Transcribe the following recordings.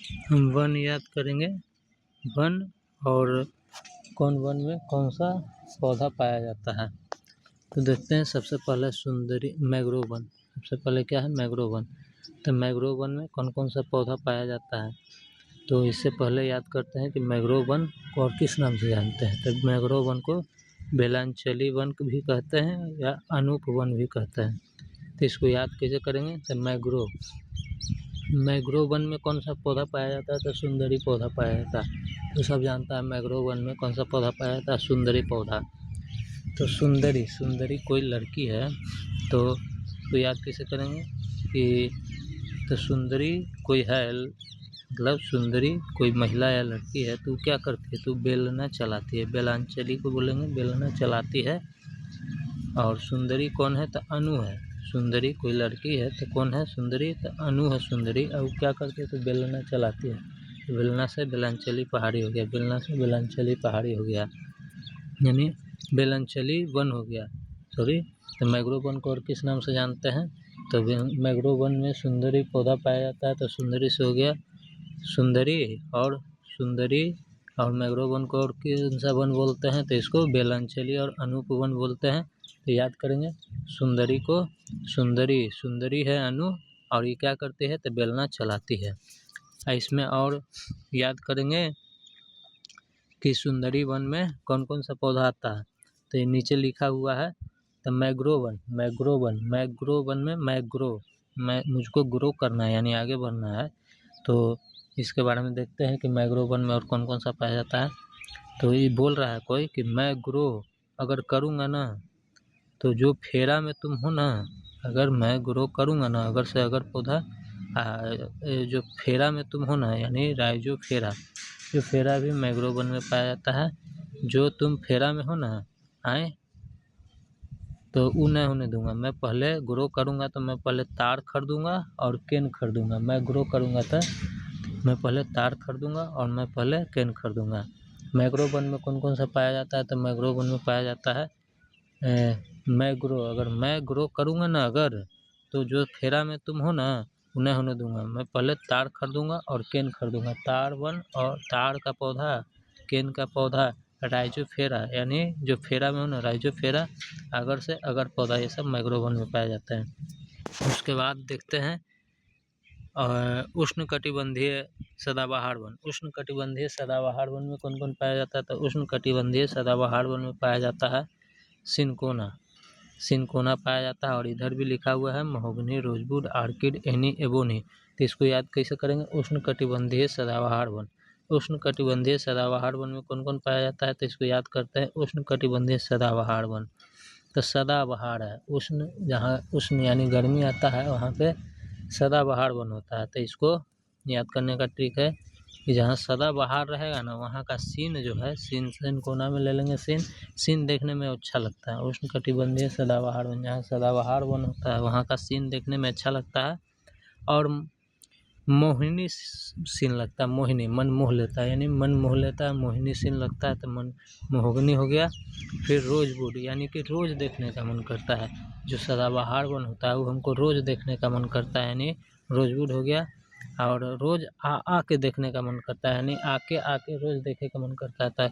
हम वन याद करेंगे, वन और कौन वन में कौन सा पौधा पाया जाता है। तो देखते हैं सबसे पहले सुंदरी मैंग्रोव वन। सबसे पहले क्या है, मैंग्रोव वन। तो मैंग्रोव वन में कौन कौन सा पौधा पाया जाता है, तो इससे पहले याद करते हैं कि मैंग्रोव वन को और किस नाम से जानते हैं। तो मैंग्रोव वन को बेलांचली वन भी कहते हैं या अनूप वन भी कहते हैं। तो इसको याद कैसे करेंगे, तो मैंग्रोव वन में कौन सा पौधा पाया जाता है, तो सुंदरी पौधा पाया जाता है। तो सब जानता है मैंग्रोव वन में कौन सा पौधा पाया जाता है, सुंदरी पौधा। तो सुंदरी कोई लड़की है, तो याद कैसे करेंगे कि तो सुंदरी कोई है, मतलब सुंदरी कोई महिला या लड़की है, तो क्या करती है, तो बेलना चलाती है। बेलांचली को बोलेंगे, बेलना चलाती है। और सुंदरी कौन है, तो अनु है। सुंदरी कोई लड़की है तो कौन है, सुंदरी, तो अनु है सुंदरी। और क्या करती है, तो बेलना चलाती है। तो बेलना से बेलांचली पहाड़ी हो गया, बेलना से बेलांचली पहाड़ी हो गया, यानी बेलांचली वन हो गया। सॉरी। तो मैंग्रोव वन को और किस नाम से जानते हैं, तो मैंग्रोव वन में सुंदरी पौधा पाया जाता है, तो सुंदरी से हो गया सुंदरी। और मैंग्रोव वन को और कौन सा वन बोलते हैं, तो इसको बेलांचली और अनूप वन बोलते हैं। तो याद करेंगे सुंदरी को, सुंदरी है अनु, और ये क्या करती है, तो बेलना चलाती है। इसमें और याद करेंगे कि सुंदरी वन में कौन कौन सा पौधा आता है, तो ये नीचे लिखा हुआ है। तो मैंग्रोव वन में मुझको ग्रो करना है, यानी आगे बढ़ना है। तो इसके बारे में देखते हैं कि मैंग्रोव वन में और कौन कौन सा पाया जाता है। तो ये बोल रहा है कोई कि मैं ग्रो अगर करूँगा ना, तो जो फेरा में तुम हो ना, अगर मैं ग्रो करूँगा ना, अगर से अगर पौधा जो फेरा में तुम हो ना, यानी राइजो फेरा, जो फेरा भी मैंग्रोव वन में पाया जाता है। जो तुम फेरा में हो ना आए, तो वो नहीं होने दूंगा। मैं पहले ग्रो करूँगा तो मैं पहले तार खरीदूंगा और केन खरीदूंगा। मैं ग्रो करूँगा तो मैं पहले तार खरीदूंगा और मैं पहले केन खरीदूंगा। मैंग्रोव वन में कौन कौन सा पाया जाता है, तो मैंग्रोव वन में पाया जाता है अगर मैं ग्रो करूँगा ना, अगर तो जो फेरा में तुम हो ना उन्हें होने दूंगा। मैं पहले तार खरीदूंगा और केन खरीदूंगा। तार वन और तार का पौधा, केन का पौधा, राइजो फेरा, यानी जो फेरा में हो ना राइजो फेरा, अगर से अगर पौधा, ये सब मैंग्रोव वन में पाया जाता है। उसके बाद देखते हैं उष्णकटिबंधीय सदाबहार वन। उष्णकटिबंधीय सदाबहार वन में कौन कौन पाया जाता है, तो उष्णकटिबंधीय सदाबहार वन में पाया जाता है सिनकोना पाया जाता है। और इधर भी लिखा हुआ है mahogany, rosewood, orchid, any, ebony. तो इसको याद कैसे करेंगे, उष्णकटिबंधीय सदाबहार वन। उष्णकटिबंधीय सदाबहार वन में कौन कौन पाया जाता है, तो इसको याद करते हैं उष्णकटिबंधीय सदाबहार वन। तो सदाबहार है, जहाँ उष्ण यानी गर्मी आता है वहाँ पे सदाबहार वन होता है। तो इसको याद करने का ट्रिक है कि जहाँ सदाबहार रहेगा ना, वहाँ का सीन जो है, सीन कोना में ले लेंगे, सीन देखने में अच्छा लगता है। उष्णकटिबंधीय सदाबहार वन, जहाँ सदाबहार वन होता है वहाँ का सीन देखने में अच्छा लगता है। और मोहिनी सीन लगता है, मोहिनी मन मोह लेता है, यानी मन मोह लेता है, मोहिनी सीन लगता है, तो मन महोगनी हो गया। फिर रोजवुड, यानी कि रोज देखने का मन करता है। जो सदाबहार वन होता है वो हमको रोज देखने का मन करता है, यानी रोजवुड हो गया। और रोज आके देखने का मन करता है, यानी आके रोज देखे का मन करता है।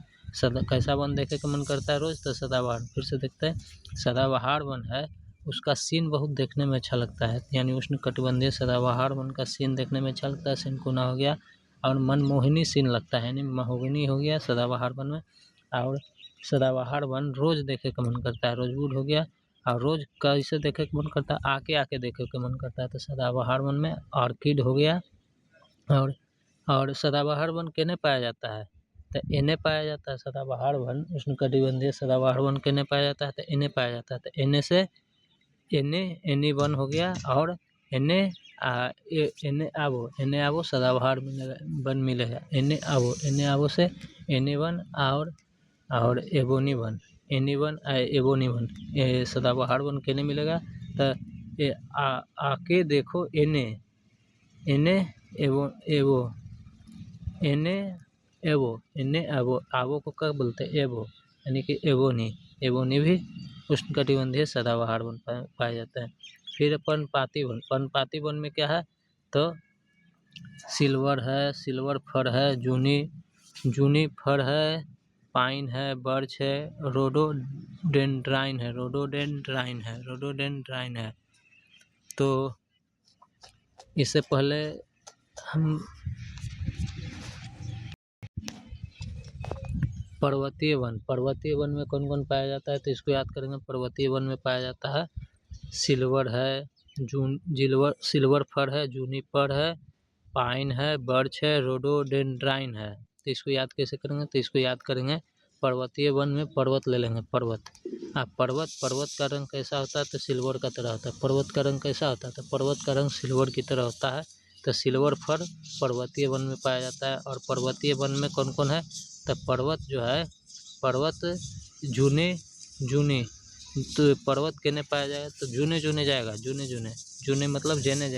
कैसा वन देखे का मन करता है रोज, तो सदाबहार। फिर से देखते हैं, सदाबहार वन है उसका सीन बहुत देखने में अच्छा लगता है, यानी उष्णकटिबंधीय सदाबहार वन का सीन देखने में अच्छा लगता है, सिनकोना हो गया। और मनमोहिनी सीन लगता है, यानी महोगनी हो गया सदाबहार वन में। और सदाबहार वन रोज देखे का मन करता है, रोजवुड हो गया। और रोज कैसे देखे का मन करता है, आके देखे का मन करता है, तो सदाबहार वन में ऑर्किड हो गया। और सदाबहार वन केने पाया जाता है, तो एने पाया जाता है। सदाबहार वन, उष्णकटिबंधीय सदाबहार वन केने पाया जाता है, तो एने पाया जाता है। तो एने से एनी वन हो गया। और एने आवो सदाबहार वन मिलेगा। एने आवो से एनी वन और ebony one, any one ebony one, सदाबहार वन केने मिलेगा, तो आके देखो एने एवो एने आवो को क्या बोलते हैं, एवो, यानी कि एबोनी भी उष्णकटिबंधीय सदाबहार वन पाया जाता है। फिर पर्णपाती वन में क्या है, तो सिल्वर है, सिल्वर फर है, जूनीफर है, पाइन है, बर्च है, रोडोडेंड्राइन है। तो इससे पहले हम पर्वतीय वन में कौन कौन पाया जाता है तो इसको याद करेंगे। पर्वतीय वन में पाया जाता है सिल्वर है, सिल्वर फर है, जूनिपर है, पाइन है, बर्च है, रोडोडेंड्राइन है। तो इसको याद कैसे करेंगे तो इसको याद करेंगे पर्वतीय वन में पर्वत ले लेंगे। पर्वत का रंग कैसा होता है तो सिल्वर का तरह होता है। पर्वत का रंग कैसा होता है तो पर्वत का रंग सिल्वर की तरह होता है। तो सिल्वर फर पर्वतीय वन में पाया जाता है। और पर्वतीय वन में कौन कौन है तो पर्वत जूने तो पर्वत केने पाया जाएगा तो जूने जाएगा। जूने मतलब जेने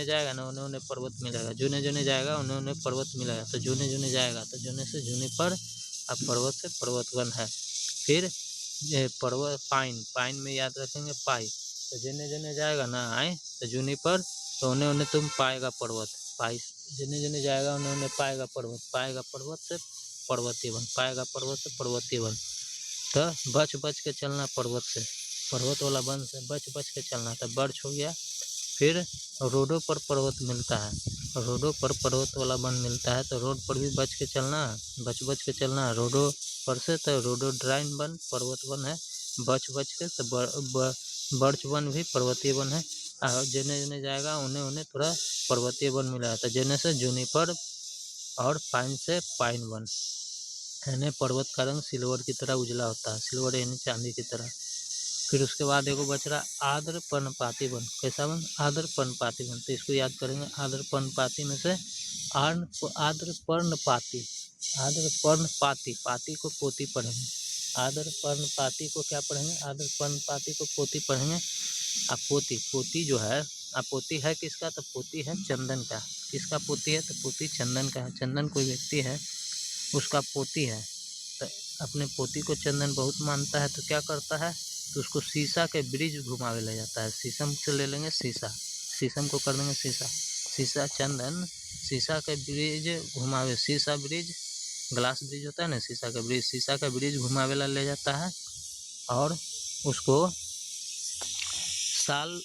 जाएगा ना उन्हें पर्वत मिलेगा। जूने जाएगा उन्हें पर्वत मिलेगा। तो जूने जाएगा तो जूने से जूने पर अब पर्वत से पर्वत वन है। फिर पर्वत पाइन में याद रखेंगे पाई। तो जेने जाएगा ना आए तो जूनी पर तो उन्हें तुम पाएगा पर्वत। पाई जेने जाएगा उन्हें पाएगा पर्वत से पर्वतीय वन, पाएगा पर्वत से पर्वतीय वन। तो बच के चलना पर्वत वाला वन से बच के चलना। तो बर्च हो गया। फिर रोडों पर पर्वत मिलता है, रोडों पर पर्वत वाला वन मिलता है। तो रोड पर भी बच के चलना, बच के चलना रोडों पर से। तो रोडोड्राइन वन पर्वत वन है, बच के तो बर्च वन भी पर्वतीय वन है। और जेने जाएगा उन्हें थोड़ा पर्वतीय वन मिला था। जेने से जूनिपर और पाइन से पाइन वन। यानी पर्वत का रंग सिल्वर की तरह उजला होता है, सिल्वर यानी चांदी की तरह। फिर उसके बाद एगो बच रहा आर्द्र पर्णपाती वन। कैसा वन? आर्द्र पर्णपाती वन। तो इसको याद करेंगे। आर्द्र पर्णपाती में से आर्द्र पर्णपाती, पाती को पोती पढ़ेंगे। आर्द्र पर्णपाती को क्या पढ़ेंगे? आर्द्र पर्णपाती को पोती पढ़ेंगे। अब पोती जो है, अब पोती है किसका? तो पोती है चंदन का। किसका पोती है? तो पोती चंदन का है। चंदन कोई व्यक्ति है उसका पोती है। तो अपने पोती को चंदन बहुत मानता है तो क्या करता है तो उसको शीशा के ब्रिज घुमावे ले जाता है। शीशम से ले लेंगे शीशम को कर देंगे शीशा चंदन शीशा के ब्रिज घुमावे। शीशा ब्रिज ग्लास ब्रिज होता है ना, शीशा का ब्रिज घुमावे ला ले जाता है। और उसको साल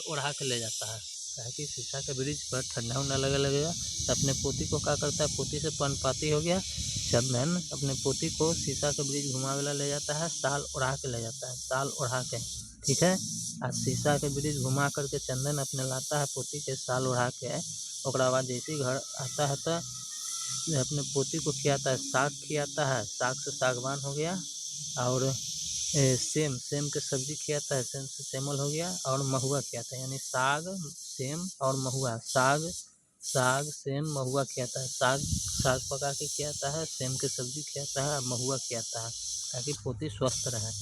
ओढ़ा के ले जाता है ताकि शीशा के ब्रिज पर ठंडा उंडा लगेगा। तो अपने पोती को क्या करता है, पोती से पर्णपाती हो गया चंदन, अपने पोती को शीशा के ब्रिज घुमावेला ले जाता है, साल ओढ़ा के ले जाता है, साल ओढ़ा के। ठीक है। आज शीशा के ब्रिज घुमा करके चंदन अपने लाता है पोती के साल ओढ़ा के। ओकरा बाद जैसे घर आता है तो अपने पोती को खिलाता है, साग खिलाता है, साग से सागवान हो गया। और सेम के सब्जी खिलाता है, सेम से सेमल हो गया। और महुआ खिलाता है, यानी साग सेम और महुआ, साग सेम महुआ खिलाता है। साग पका के खिलाता है, सेम के सब्जी खिलाता है, महुआ खिलाता है ताकि पोती स्वस्थ रहे।